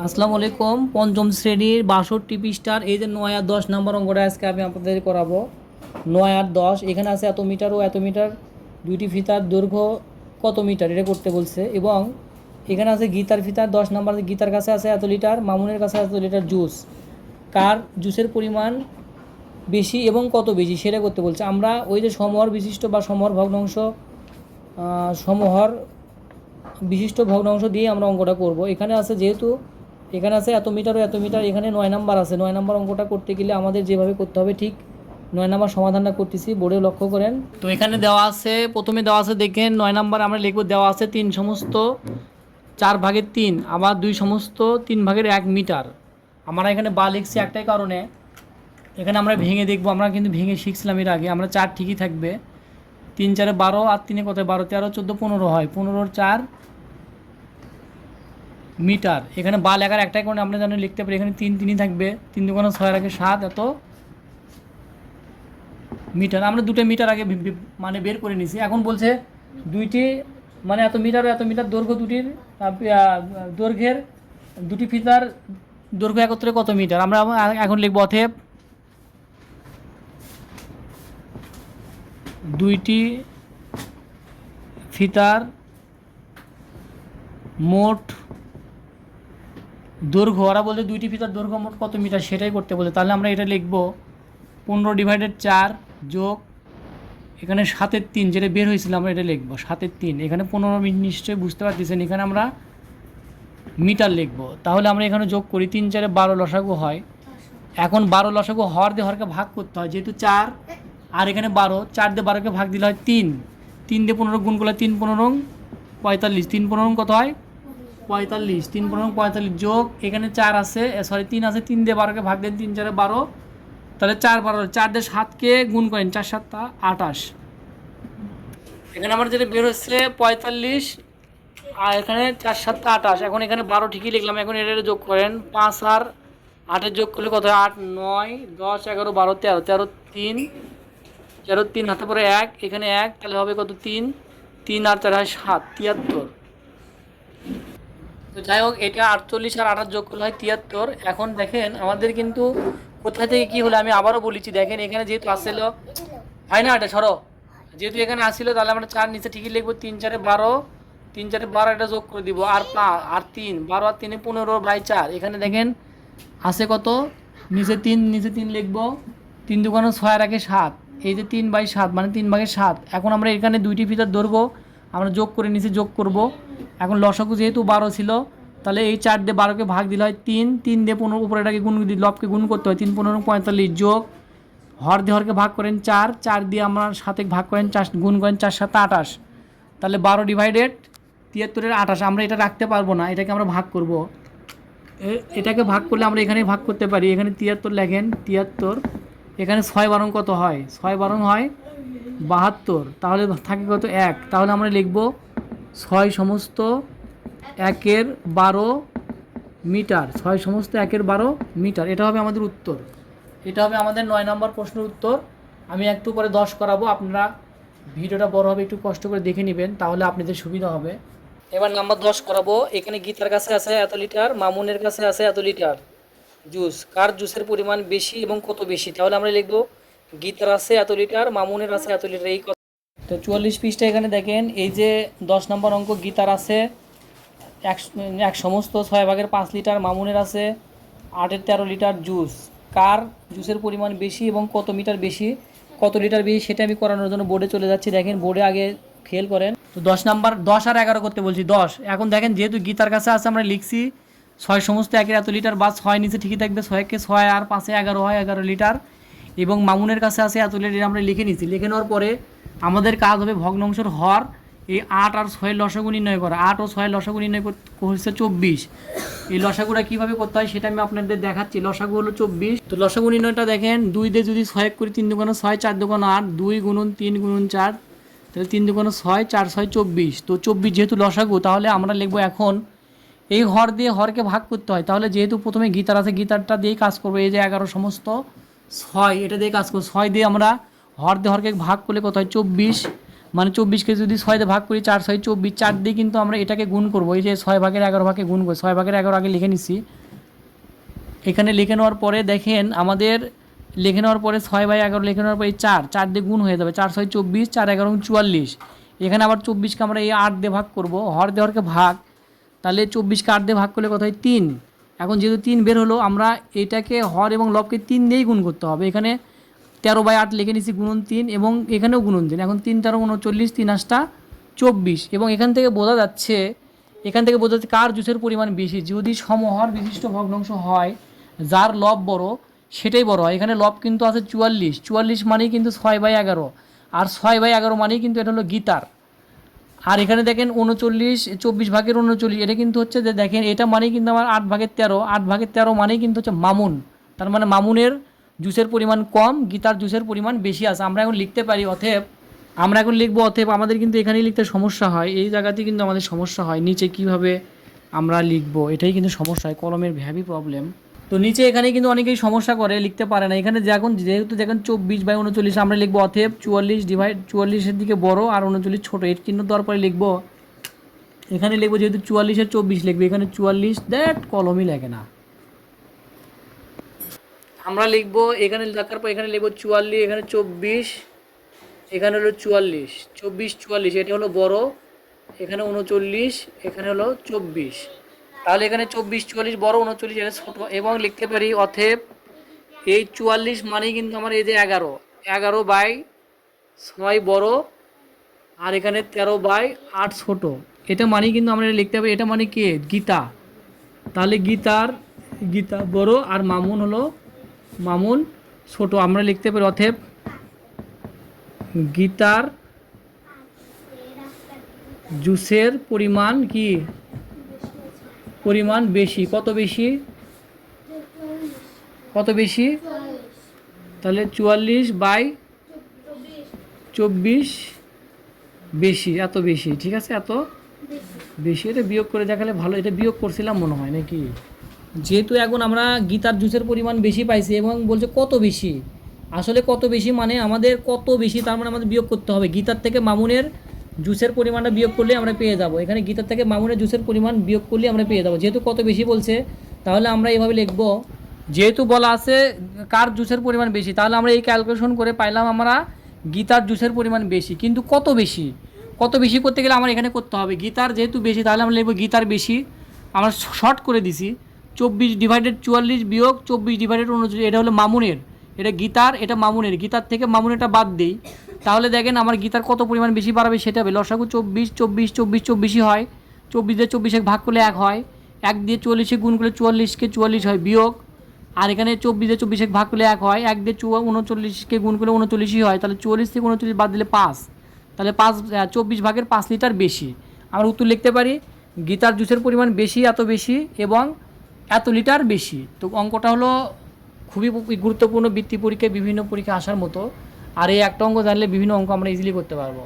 আসসালামু আলাইকুম। পঞ্চম শ্রেণীর ৬২ পৃষ্ঠার এই যে ৯ আর ১০ নম্বর অঙ্কটা আজকে আমি আপনাদের করাবো। ৯ আর ১০ এখানে আছে এত মিটার ও এত মিটার, দুইটি ফিতার দৈর্ঘ্য কত মিটার এটা করতে বলছে। এবং এখানে আছে গীতার ফিতার ১০ নম্বর, গীতার কাছে আছে এত লিটার, মামুনের কাছে এত লিটার জুস, কার জুসের পরিমাণ বেশি এবং কত বেশি সেটা করতে বলছে। আমরা ওই যে সমহর বিশিষ্ট বা সমহর ভগ্নাংশ সমহর বিশিষ্ট ভগ্নাংশ দিয়ে আমরা অঙ্কটা করব। এখানে আছে যেহেতু এখানে আছে এত মিটার ও এত মিটার, এখানে ৯ নাম্বার আছে। ৯ নাম্বার অঙ্কটা করতে গেলে আমাদের যেভাবে করতে হবে ঠিক ৯ নাম্বার সমাধানটা করতেছি, বোর্ডে লক্ষ্য করেন। তো এখানে দেওয়া আছে, প্রথমে দেওয়া আছে দেখেন ৯ নাম্বার আমরা লিখব, দেওয়া আছে ৩ সমস্ত 4/3, আবার 2 সমস্ত 3/1 মিটার। আমরা এখানে বা লিখছি একটাই কারণে, এখানে আমরা ভেঙে দেখব, আমরা কিন্তু ভেঙে শিখছিলাম এর আগে। আমরা 4 ঠিকই থাকবে, 3 4 12 আর 3 কত 12 13 14 15 হয়, 15 4 মিটার। এখানে বা লেখার একটাই কারণে আমরা যেন লিখতে পারি, এখানে 3 3ই থাকবে, 3 2 6 আগে 7 এত মিটার। আমরা দুটো মিটার আগে মানে বের করে নিছি। এখন বলছে দুইটি মানে এত মিটার ও এত মিটার দৈর্ঘ্য দুটির দৈর্ঘ্যের দুটি ফিতার দৈর্ঘ্য একত্রে কত মিটার। আমরা এখন লিখব অতএব দুইটি ফিতার মোট দৈর্ঘ্য, ওরা বলতে দুইটি ফিতার দৈর্ঘ্য মোট কত মিটার সেটাই করতে বলে। তাহলে আমরা এটা লিখব 15/4 যোগ এখানে 7/3 যেটা বের হয়েছিল আমরা এটা লিখব 7/3। এখানে 15 মিনিট নিশ্চয়ই বুঝতে পারতেছেন, এখানে আমরা মিটার লিখব। তাহলে আমরা এখানে যোগ করি, 3 4 12 লসাগু হয়। এখন 12 লসাগু হর দিয়ে হরকে ভাগ করতে হয়, যেহেতু 4 আর এখানে 12, 4 দিয়ে 12কে ভাগ দিলে হয় 3, 3 দিয়ে 15 গুণ করলে 3 15 45, 3 15 কত হয় 45, 3 15 45 যোগ এখানে 4 আছে, সরি 3 আছে, 3 দিয়ে 12কে ভাগ দেন, 3 4 12, তাহলে 4 12, 4 দিয়ে 7কে গুণ করেন, 4 7 28। এখানে আমার যেটা বের হচ্ছে 45 আর এখানে 4 7 28। এখন এখানে 12 ঠিকই লিখলাম, এখন এটা যোগ করেন, 5 আর 8 যোগ করলে কত হয় 8 9 10 11 12 13, 13 3 13 3 হাতে পরে 1, এখানে 1, তাহলে হবে কত 3 3 আর 4 হয় 7 73। তো যাই হোক, এটা 48 আর 28 যোগ করলে হয় 73। এখন দেখেন আমাদের কিন্তু কোথা থেকে কী হলো আমি আবারও বলেছি, দেখেন এখানে যেহেতু আসছিল হয় না, এটা সরো, যেহেতু এখানে আসছিল তাহলে আমরা 4 নিচে ঠিকই লিখবো, 3 4 12, 3 4 12 এটা যোগ করে দিব, আর 5 আর 3 12 আর 3 15/4। এখানে দেখেন আছে কত, নিচে 3 নিচে 3 লিখবো, 3 2 6 আর 7, এই যে 3/7 মানে 3/7। এখন আমরা এখানে দুইটি ফিতার দৈর্ঘ্য আমরা যোগ করে নিচে যোগ করব। এখন লসাগু যেহেতু 12 ছিল, তাহলে এই 4 দিয়ে 12কে ভাগ দিলে হয় 3, 3 দিয়ে 15 উপরে এটাকে গুণ লবকে গুণ করতে হয়, 3 15 45 যোগ হর দিয়ে হরকে ভাগ করেন 4, 4 দিয়ে আমরা 7 ভাগ করেন 4 গুণ করেন 4 7 28, তাহলে 12/73 28। আমরা এটা রাখতে পারবো না, এটাকে আমরা ভাগ করব। এটাকে ভাগ করলে আমরা এখানে ভাগ করতে পারি, এখানে 73 লেখেন 73, এখানে 6 12 কত হয় 6 12 হয় 72, তাহলে থাকে কত 1, তাহলে আমরা লিখব 6 সমস্ত 1/12 মিটার, 6 সমস্ত 1/12 মিটার। এটা হবে আমাদের উত্তর, এটা হবে আমাদের 9 নম্বর প্রশ্নের উত্তর। আমি একটু পরে 10 করাবো, আপনারা ভিডিওটা বড় হবে একটু কষ্ট করে দেখে নেবেন, তাহলে আপনাদের সুবিধা হবে। এবার নাম্বার 10 করাবো। এখানে গীতার কাছে আছে এত লিটার, মামুনের কাছে আছে এত লিটার জুস, কার জুসের পরিমাণ বেশি এবং কত বেশি। তাহলে আমরা লিখবো গীতার আছে এত লিটার, মামুনের আছে এত লিটার, এই কথা। তো 44 পৃষ্ঠা এখানে দেখেন, এই যে 10 নম্বর অঙ্ক, গীতার আছে এক সমস্ত 6/5 লিটার, মামুনের আছে 8/13 লিটার জুস, কার জুসের পরিমাণ বেশি এবং কত মিটার বেশি, কত লিটার বেশি সেটা আমি করানোর জন্য বোর্ডে চলে যাচ্ছি। দেখেন বোর্ডে আগে খেয়াল করেন। তো 10 নাম্বার 10 আর 11 করতে বলছি 10। এখন দেখেন যেহেতু গীতার কাছে আছে আমরা লিখছি 6 সমস্ত 1 এত লিটার, বা 6 নিচে ঠিকই থাকবে, 6কে 6 আর 5 11 হয় 11 লিটার, এবং মামুনের কাছে আছে এত লিটার আমরা লিখে নিচ্ছি। লিখে নেওয়ার পরে আমাদের কাজ হবে ভগ্নাংশের হর, এই 8 আর 6 লসাগু নির্ণয় করা। 8 ও 6 লসাগু নির্ণয় হচ্ছে 24। এই লসাগুটা কীভাবে করতে হয় সেটা আমি আপনাদের দেখাচ্ছি। লসাগু হলো 24। তো লসাগু নির্ণয়টা দেখেন, 2 দিয়ে যদি 6 করি, 3 2 6 4 2 8, 2 গুণন 3 গুণন 4, তাহলে 3 2 6 4 6 24। তো 24 যেহেতু লসাগু, তাহলে আমরা লিখবো এখন এই হর দিয়ে হরকে ভাগ করতে হয়। তাহলে যেহেতু প্রথমে গীতার আছে, গীতারটা দিয়েই কাজ করবো। এই যে 11 সমস্ত 6 এটা দিয়ে কাজ করবো, 6 দিয়ে আমরা হর দিয়ে হরকে ভাগ করলে কত হয় 24, মানে 24কে যদি 6 দিয়ে ভাগ করি 4 6 24, 4 দিয়ে কিন্তু আমরা এটাকে গুণ করব। এই যে 6 ভাগের 11 ভাগে গুণ করি, 6 ভাগের 11 আগে লিখে নিচ্ছি। এখানে লিখে নেওয়ার পরে দেখেন আমাদের লিখে নেওয়ার পরে 6/11 লিখে নেওয়ার পরে 4 দিয়ে গুণ হয়ে যাবে, 4 6 24, 4 11 44। এখানে আবার 24কে আমরা এই 8 দিয়ে ভাগ করব, হর দিয়ে হরকে ভাগ, তাহলে 24কে 8 দিয়ে ভাগ করলে কত হয় 3। এখন যেহেতু 3 বের হলো, আমরা এটাকে হর এবং লবকে 3 দিয়েই গুণ করতে হবে। এখানে 13/8 লিখে নিচ্ছি গুণন 3, এবং এখানেও গুণন 3। এখন 3 13 39, 3 8 24। এবং এখান থেকে বোঝা যাচ্ছে কার জুসের পরিমাণ বেশি। যদি সমহর বিশিষ্ট ভগ্নাংশ হয়, যার লব বড় সেটাই বড় হয়। এখানে লব কিন্তু আছে 44, 44 মানেই কিন্তু 6/11, আর 6/11 মানেই কিন্তু এটা হলো গীতার। আর এখানে দেখেন 39, 24 ভাগের 39, এটা কিন্তু হচ্ছে যে দেখেন এটা মানেই কিন্তু আমার 8 ভাগের 13, 8 ভাগের 13 মানেই কিন্তু হচ্ছে মামুন। তার মানে মামুনের জুসের পরিমাণ কম, গীতার জুসের পরিমাণ বেশি আছে। আমরা এখন লিখতে পারি অতএব, আমরা এখন লিখবো অতএব। আমাদের কিন্তু এখানেই লিখতে সমস্যা হয়, এই জায়গাতেই কিন্তু আমাদের সমস্যা হয়। নিচে কিভাবে আমরা লিখবো এটাই কিন্তু সমস্যা হয়, কলমের হেভি প্রবলেম। তো নিচে এখানে কিন্তু অনেকেই সমস্যা করে, লিখতে পারে না। এখানে যেহেতু দেখেন 24/39, আমরা লিখবো অতএব 44 দিকে বড় আর 39 ছোট। এর চিহ্ন দেওয়ার পরে লিখবো, এখানে লিখবো যেহেতু 44 24 লিখবে, এখানে 44 কলমই লেখে না। আমরা লিখবো এখানে লেখার পর এখানে লিখবো 44, এখানে 24, এখানে হলো 44, 24 44, এটা হলো বড়, এখানে 39, এখানে হলো 24। তাহলে এখানে 24 44 বড়, 39 এটা ছোট। এবং লিখতে পারি অতএব এই 44 মানেই কিন্তু আমার এই যে 11/6 বড়, আর এখানে 13/8 ছোট। এটা মানেই কিন্তু আমরা লিখতে হবে, এটা মানে কি গীতা। তাহলে গীতা বড় আর মামুন ছোট। আমরা লিখতে পারি অতএব গীতার জুসের পরিমাণ কি বেশি। কত বেশি? তাহলে 44/24 বেশি, এত বেশি। ঠিক আছে, এত বেশি। এটা বিয়োগ করে দেখালে ভালো, এটা বিয়োগ করছিলাম মনে হয় নাকি। যেহেতু এখন আমরা গীতার জুসের পরিমাণ বেশি পাইছি এবং বলছে কত বেশি, আসলে কত বেশি মানে আমাদের কত বেশি, তার মানে আমাদের বিয়োগ করতে হবে। গীতার থেকে মামুনের জুসের পরিমাণটা বিয়োগ করলে আমরা পেয়ে যাব। এখানে গীতার থেকে মামুনের জুসের পরিমাণ বিয়োগ করলে আমরা পেয়ে যাব। যেহেতু কত বেশি বলছে, তাহলে আমরা এইভাবে লিখব, যেহেতু বলা আছে কার জুসের পরিমাণ বেশি, তাহলে আমরা এই ক্যালকুলেশন করে পাইলাম আমরা গীতার জুসের পরিমাণ বেশি। কিন্তু কত বেশি করতে গেলে আমার এখানে করতে হবে গীতার যেহেতু বেশি, তাহলে আমরা লিখব গীতার বেশি। আমরা শর্ট করে দিছি 24/44 বিয়োগ 24/39, এটা হলো মামুনের, এটা গীতার, এটা মামুনের। গীতার থেকে মামুনেরটা বাদ দিই, তাহলে দেখেন আমার গীতার কত পরিমাণ বেশি বাড়াবে সেটা হবে। লসাগু 24 24 24 24ই হয়, 24 দিয়ে 24 ভাগ করলে 1 হয়, 1 দিয়ে 40 গুণ করলে 44কে 44 হয় বিয়োগ, আর এখানে 24 দিয়ে 24 ভাগ করলে 1 হয়, 1 দিয়ে 39কে গুণ করলে 39ই হয়। তাহলে 44 থেকে 39 বাদ দিলে 5, তাহলে 24 ভাগের 5 লিটার বেশি। আমরা উত্তর লিখতে পারি গীতার জুসের পরিমাণ বেশি, এত বেশি এবং এত লিটার বেশি। তো অঙ্কটা হলো খুবই গুরুত্বপূর্ণ, বৃত্তি পরীক্ষায় বিভিন্ন পরীক্ষা আসার মতো। আর এই একটা অঙ্ক জানলে বিভিন্ন অঙ্ক আমরা ইজিলি করতে পারবো।